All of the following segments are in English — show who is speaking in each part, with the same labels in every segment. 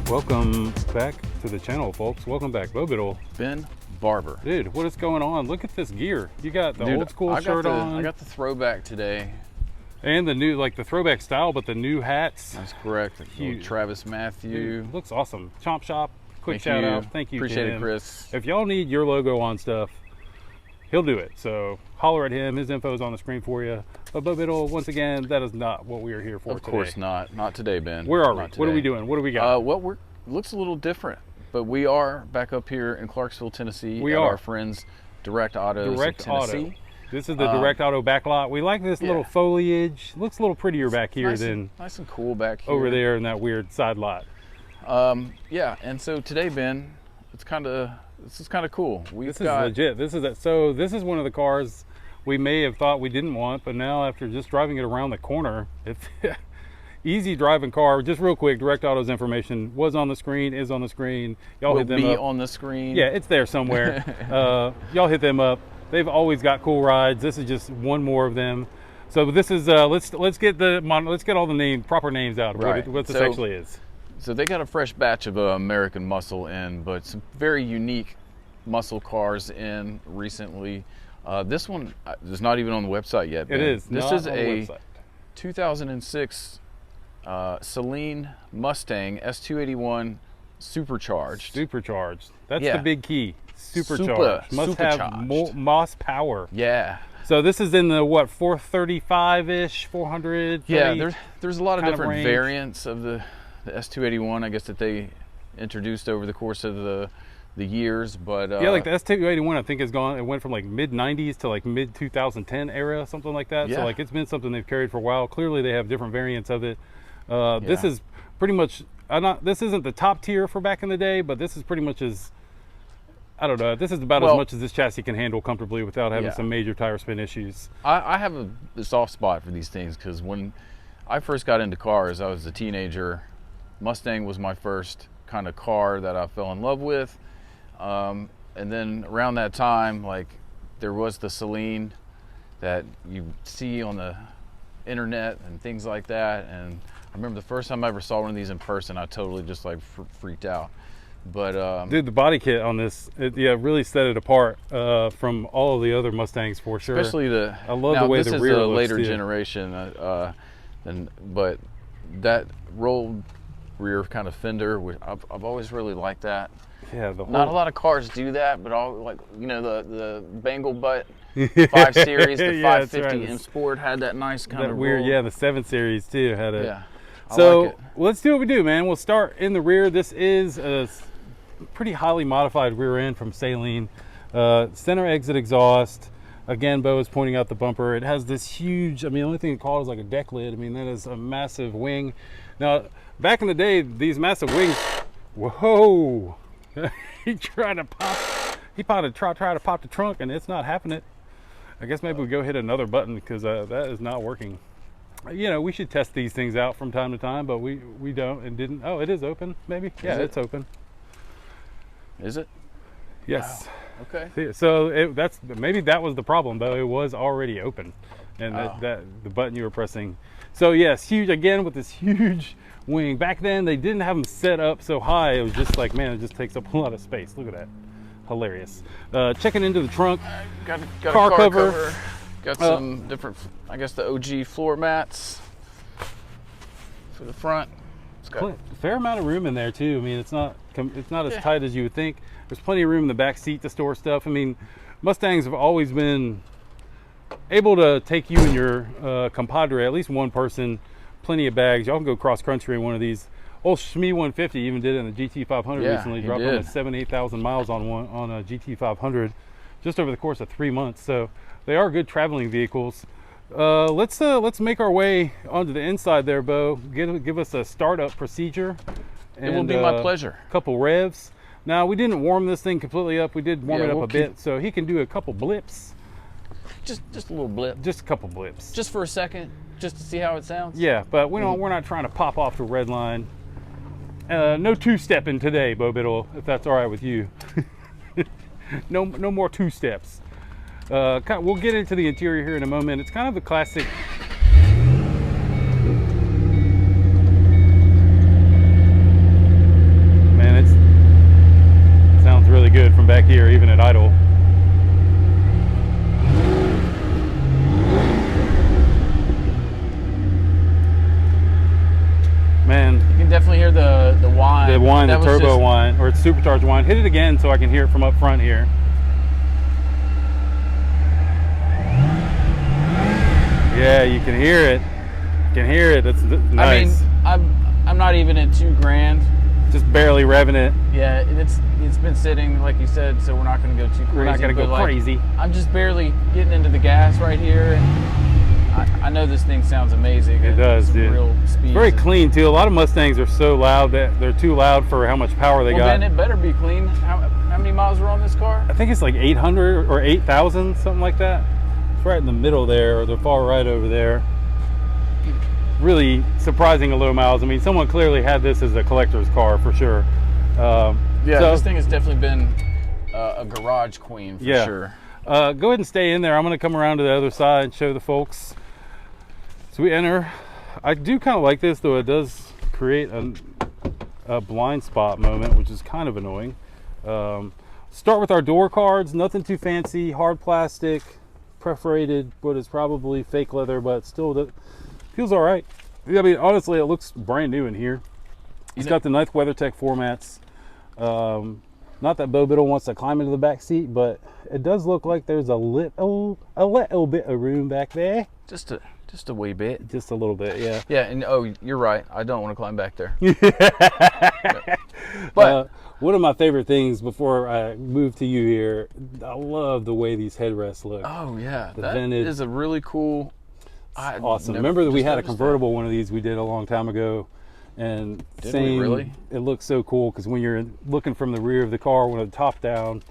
Speaker 1: Welcome back to the channel, folks. Welcome back, Bobital.
Speaker 2: Ben Barber.
Speaker 1: Dude, what is going on? Look at this gear. You got the old school shirt on.
Speaker 2: I got the throwback today.
Speaker 1: And the new, like the throwback style, but the new hats.
Speaker 2: That's correct. Travis Matthew.
Speaker 1: Dude, looks awesome. Chomp Shop, quick shout out. Thank you.
Speaker 2: Appreciate it, Chris.
Speaker 1: If y'all need your logo on stuff, he'll do it. So holler at him. His info is on the screen for you. But Bobital, once again, that is not what we are here for today.
Speaker 2: Of course not. Not today, Ben.
Speaker 1: Where are we? What are we doing? What do we got?
Speaker 2: Looks a little different, but we are back up here in Clarksville, Tennessee.
Speaker 1: We are.
Speaker 2: Our friends Direct Autos
Speaker 1: Direct
Speaker 2: of Tennessee.
Speaker 1: Auto. This is the Direct Auto backlot. We like this little foliage. Looks a little prettier back here than
Speaker 2: nice and cool back here.
Speaker 1: Over there in that weird side lot.
Speaker 2: Yeah, and so today, Ben, this is kind of cool.
Speaker 1: This is legit. This is one of the cars we may have thought we didn't want, but now after just driving it around the corner, it's easy driving car. Just real quick, Direct Auto's information was on the screen, is on the screen. Y'all hit them up.
Speaker 2: On the screen.
Speaker 1: Yeah, it's there somewhere. Y'all hit them up. They've always got cool rides. This is just one more of them. So this is let's get all the proper names out of what this actually is.
Speaker 2: So they got a fresh batch of American muscle in, but some very unique muscle cars in recently. This one is not even on the website yet, Ben.
Speaker 1: It is.
Speaker 2: This is a 2006 Saleen Mustang S281 supercharged.
Speaker 1: Supercharged. That's the big key. Supercharged. Must have more MOS power.
Speaker 2: Yeah.
Speaker 1: So this is in the what, 435-ish, 400?
Speaker 2: Yeah, there's a lot of different variants of the S281, I guess, that they introduced over the course of the years, but
Speaker 1: yeah, like the S281 I think it went from like mid 90s to like mid 2010 era, something like that. So like it's been something they've carried for a while. Clearly they have different variants of it. This is pretty much this isn't the top tier for back in the day, but this is pretty much as I don't know, this is about as much as this chassis can handle comfortably without having some major tire spin issues.
Speaker 2: I have a soft spot for these things because when I first got into cars, I was a teenager. Mustang was my first kind of car that I fell in love with. And then around that time, like there was the Saleen that you see on the internet and things like that. And I remember the first time I ever saw one of these in person, I totally just like freaked out. But
Speaker 1: dude, the body kit on this, really set it apart from all of the other Mustangs for sure.
Speaker 2: Especially
Speaker 1: I love the way the rear looks. This is a
Speaker 2: later generation, but that rolled rear kind of fender, I've always really liked that.
Speaker 1: Yeah,
Speaker 2: not a lot of cars do that, but all like the Bangle Butt 5 Series, the 550 M Sport had that nice kind of
Speaker 1: weird.
Speaker 2: roll.
Speaker 1: Yeah, the 7 Series too had it.
Speaker 2: Yeah.
Speaker 1: So
Speaker 2: like it.
Speaker 1: Let's do what we do, man. We'll start in the rear. This is a pretty highly modified rear end from Saleen. Center exit exhaust. Again, Bo is pointing out the bumper. It has this huge, the only thing it called is like a deck lid. That is a massive wing. Now, back in the day, these massive wings, whoa. He tried to pop the trunk and it's not happening. I guess maybe we go hit another button because that is not working. We should test these things out from time to time, but we don't and didn't. Oh, it is open, maybe? Yeah, it's open.
Speaker 2: Is it?
Speaker 1: Yes.
Speaker 2: Wow. Okay.
Speaker 1: See, so maybe that was the problem, though. It was already open, and that the button you were pressing. So yes, huge again with this huge wing. Back then they didn't have them set up so high. It was just like, man, it just takes up a lot of space. Look at that. Hilarious. Checking into the trunk.
Speaker 2: Got a car cover. Got some different, I guess, the OG floor mats for the front. It's got a
Speaker 1: fair amount of room in there too. It's not as tight as you would think. There's plenty of room in the back seat to store stuff. Mustangs have always been able to take you and your compadre, at least one person, plenty of bags. Y'all can go cross country in one of these. Old Shmee 150 even did it in the GT500 recently. Dropped almost 8,000 miles on a GT500 just over the course of 3 months. So they are good traveling vehicles. Let's make our way onto the inside there, Bo. Give us a startup procedure.
Speaker 2: It will be my pleasure.
Speaker 1: A couple revs. Now, we didn't warm this thing completely up. We did warm it up a bit, so he can do a couple blips.
Speaker 2: Just a little blip.
Speaker 1: Just a couple blips.
Speaker 2: Just for a second, just to see how it sounds.
Speaker 1: Yeah, but we're not trying to pop off the red line. No two-stepping today, Bobital, if that's all right with you. No more two steps. We'll get into the interior here in a moment. It's kind of the classic here, even at idle. Man,
Speaker 2: you can definitely hear the whine.
Speaker 1: The whine, the turbo whine, or it's supercharged whine. Hit it again so I can hear it from up front here. Yeah, you can hear it. You can hear it. That's nice.
Speaker 2: I mean, I'm not even at $2,000.
Speaker 1: Just barely revving it.
Speaker 2: Yeah, it's been sitting, like you said, so we're not going to go too crazy.
Speaker 1: We're not going to go crazy.
Speaker 2: I'm just barely getting into the gas right here, and I know this thing sounds amazing.
Speaker 1: It does, dude.
Speaker 2: Real speed.
Speaker 1: Very clean too. A lot of Mustangs are so loud that they're too loud for how much power they got.
Speaker 2: Then it better be clean. How many miles are on this car?
Speaker 1: I think it's like 800 or 8,000, something like that. It's right in the middle there, or the far right over there. Really surprising low miles. I mean, someone clearly had this as a collector's car for sure.
Speaker 2: Yeah, so, this thing has definitely been a garage queen for sure.
Speaker 1: Go ahead and stay in there. I'm going to come around to the other side and show the folks. So we enter. I do kind of like this, though it does create a blind spot moment, which is kind of annoying. Start with our door cards. Nothing too fancy. Hard plastic, perforated, what is probably fake leather, but still feels all right. I mean, honestly, it looks brand new in here. It's got the nice WeatherTech formats. Not that Bo Biddle wants to climb into the back seat, but it does look like there's a little bit of room back there.
Speaker 2: Just a wee bit.
Speaker 1: Just a little bit, yeah.
Speaker 2: Yeah, and oh, you're right. I don't want to climb back there.
Speaker 1: But one of my favorite things before I move to you here, I love the way these headrests look.
Speaker 2: Oh yeah,
Speaker 1: the
Speaker 2: that
Speaker 1: vented
Speaker 2: is a really cool.
Speaker 1: Awesome. Remember that we had a convertible one of these we did a long time ago, and
Speaker 2: really?
Speaker 1: It looks so cool because when you're looking from the rear of the car with the top down,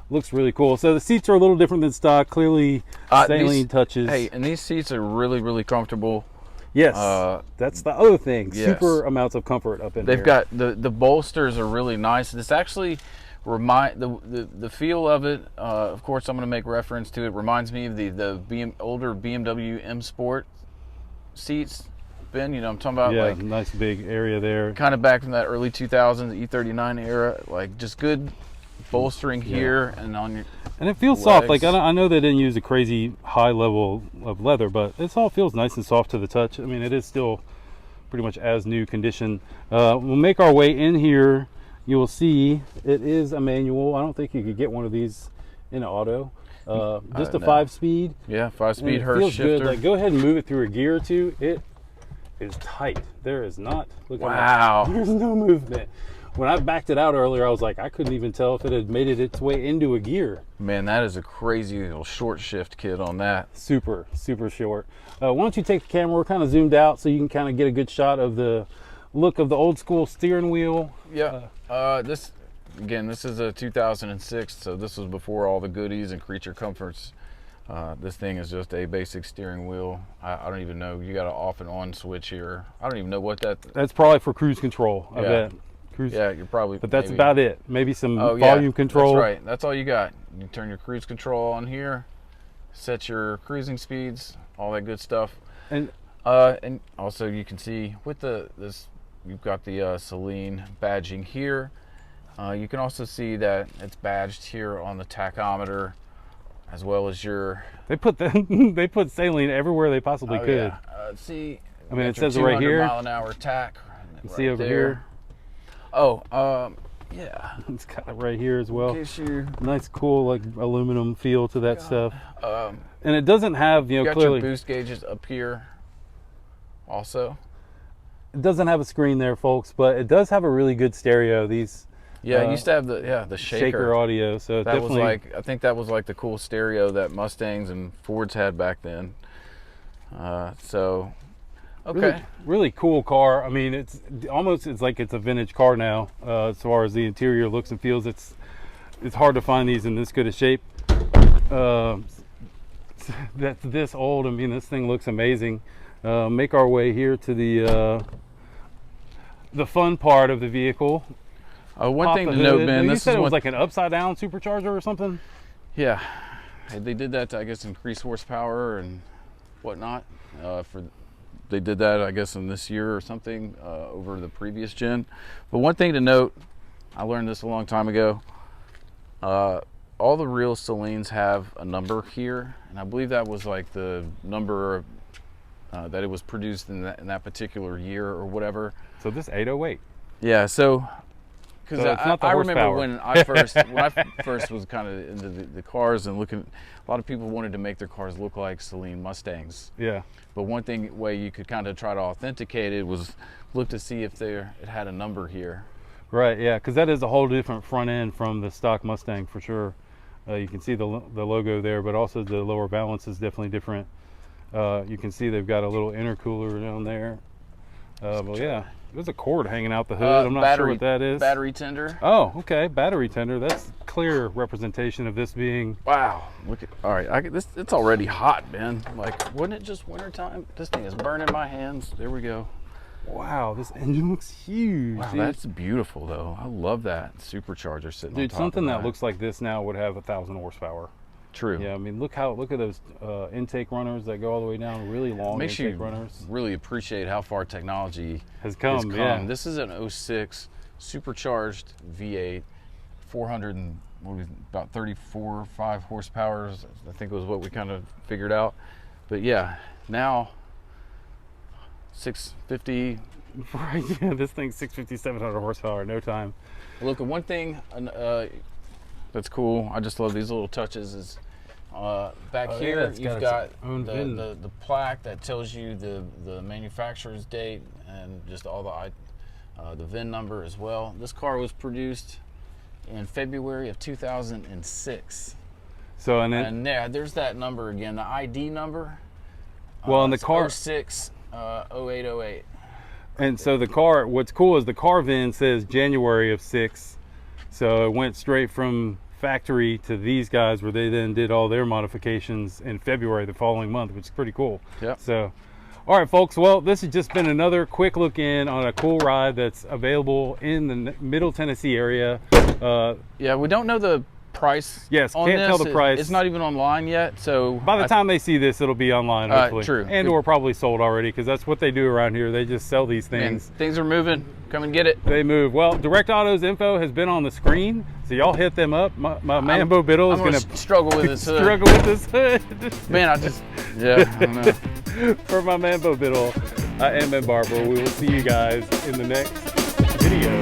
Speaker 1: looks really cool. So the seats are a little different than stock. Clearly, Saleen touches.
Speaker 2: Hey, and these seats are really, really comfortable.
Speaker 1: Yes, that's the other thing.
Speaker 2: Yes.
Speaker 1: Super amounts of comfort up in there.
Speaker 2: They've got the bolsters are really nice. This actually the feel of it. Of course, I'm going to make reference to it. Reminds me of the older BMW M Sport seats. Ben, you know I'm talking about.
Speaker 1: Yeah,
Speaker 2: like
Speaker 1: nice big area there.
Speaker 2: Kind of back from that early 2000s E39 era. Like just good bolstering here and on your.
Speaker 1: And it feels soft. Like I know they didn't use a crazy high level of leather, but it all feels nice and soft to the touch. I mean, it is still pretty much as new condition. We'll make our way in here. You will see it is a manual. I don't think you could get one of these in auto. Just a 5-speed.
Speaker 2: Yeah, 5-speed Hurst
Speaker 1: feels
Speaker 2: shifter.
Speaker 1: Good. Like, go ahead and move it through a gear or two. It is tight. There is not.
Speaker 2: Wow.
Speaker 1: There's no movement. When I backed it out earlier, I was like, I couldn't even tell if it had made it its way into a gear.
Speaker 2: Man, that is a crazy little short shift kit on that.
Speaker 1: Super, super short. Why don't you take the camera? We're kind of zoomed out so you can kind of get a good shot of the look of the old school steering wheel.
Speaker 2: Yeah. This is a 2006, so this was before all the goodies and creature comforts. This thing is just a basic steering wheel. I don't even know. You got an off and on switch here. I don't even know what that's
Speaker 1: probably for cruise control. I bet.
Speaker 2: Yeah, you're probably.
Speaker 1: But that's about it. Maybe some volume control.
Speaker 2: That's right. That's all you got. You turn your cruise control on here, set your cruising speeds, all that good stuff. And also you can see with this, you've got the Saleen badging here. You can also see that it's badged here on the tachometer, as well as your.
Speaker 1: They put Saleen everywhere they possibly could.
Speaker 2: Yeah. See.
Speaker 1: I mean, it says it right here.
Speaker 2: 200 mile an hour tach.
Speaker 1: You see over here.
Speaker 2: Oh, yeah.
Speaker 1: It's got it right here as well.
Speaker 2: In case you...
Speaker 1: Nice, cool, like aluminum feel to that stuff. And it doesn't have,
Speaker 2: you got
Speaker 1: clearly.
Speaker 2: Your boost gauges up here. Also.
Speaker 1: It doesn't have a screen there, folks, but it does have a really good stereo. These.
Speaker 2: Yeah, it used to have the shaker
Speaker 1: audio. So
Speaker 2: that was like, I think that was like the cool stereo that Mustangs and Fords had back then. Okay.
Speaker 1: Really cool car. I mean, it's like it's a vintage car now. As far as the interior looks and feels, it's hard to find these in this good a shape. That's this old. I mean, this thing looks amazing. Make our way here to the fun part of the vehicle.
Speaker 2: One thing to note, Ben,
Speaker 1: you said it was like an upside down supercharger or something?
Speaker 2: Yeah, they did that to, I guess, increase horsepower and whatnot. They did that, I guess, in this year or something over the previous gen. But one thing to note, I learned this a long time ago. All the real Saleens have a number here, and I believe that was like the number that it was produced in that particular year or whatever.
Speaker 1: So this 808.
Speaker 2: Yeah, so because I remember
Speaker 1: horsepower.
Speaker 2: when I first was kind of into the cars and looking, a lot of people wanted to make their cars look like Saleen Mustangs.
Speaker 1: Yeah.
Speaker 2: But one way you could kind of try to authenticate it was look to see if it had a number here.
Speaker 1: Right, yeah, because that is a whole different front end from the stock Mustang for sure. You can see the logo there, but also the lower balance is definitely different. You can see they've got a little intercooler down there. But yeah, there's a cord hanging out the hood. I'm not sure what that is.
Speaker 2: Battery tender.
Speaker 1: Oh, okay, battery tender. That's clear representation of this being.
Speaker 2: Wow, look at. All right, it's already hot, man. Like, wasn't it just wintertime? This thing is burning my hands. There we go.
Speaker 1: Wow, this engine looks huge.
Speaker 2: Wow,
Speaker 1: dude.
Speaker 2: that's beautiful though. I love that supercharger sitting on top
Speaker 1: Something
Speaker 2: of
Speaker 1: that looks like this now would have 1,000 horsepower.
Speaker 2: True.
Speaker 1: Yeah, I mean, look at those intake runners that go all the way down, really long
Speaker 2: Makes
Speaker 1: intake
Speaker 2: you
Speaker 1: runners.
Speaker 2: really appreciate how far technology
Speaker 1: Has come. Yeah.
Speaker 2: This is an 06 supercharged V8, 400 and about 34, 5 horsepower. I think was what we kind of figured out. But yeah, now 650.
Speaker 1: Right, yeah, this thing's 650, 700 horsepower in no time.
Speaker 2: Look, and one thing that's cool, I just love these little touches, is back here you've got the plaque that tells you the manufacturer's date and just all the VIN number as well. This car was produced in February of 2006.
Speaker 1: So and
Speaker 2: there's that number again, the ID number.
Speaker 1: Well, in the car
Speaker 2: 06 0808.
Speaker 1: And so the car, what's cool is the car VIN says January of 6. So it went straight from factory to these guys where they then did all their modifications in February the following month, which is pretty cool.
Speaker 2: Yep.
Speaker 1: So, all right, folks. Well, this has just been another quick look in on a cool ride that's available in the Middle Tennessee area.
Speaker 2: Yeah, we don't know the price.
Speaker 1: Yes,
Speaker 2: on
Speaker 1: can't
Speaker 2: this.
Speaker 1: tell the price.
Speaker 2: It's not even online yet, so
Speaker 1: by the time they see this, it'll be online, hopefully.
Speaker 2: True.
Speaker 1: And or probably sold already, because that's what they do around here. They just sell these things.
Speaker 2: Man, things are moving. Come and get it.
Speaker 1: They move. Well, Direct Auto's info has been on the screen, so y'all hit them up. My Mambo Biddle is going to
Speaker 2: struggle with this hood.
Speaker 1: Struggle with this hood.
Speaker 2: Man, I don't know.
Speaker 1: For my Mambo Biddle, I am Ben Barber. We will see you guys in the next video.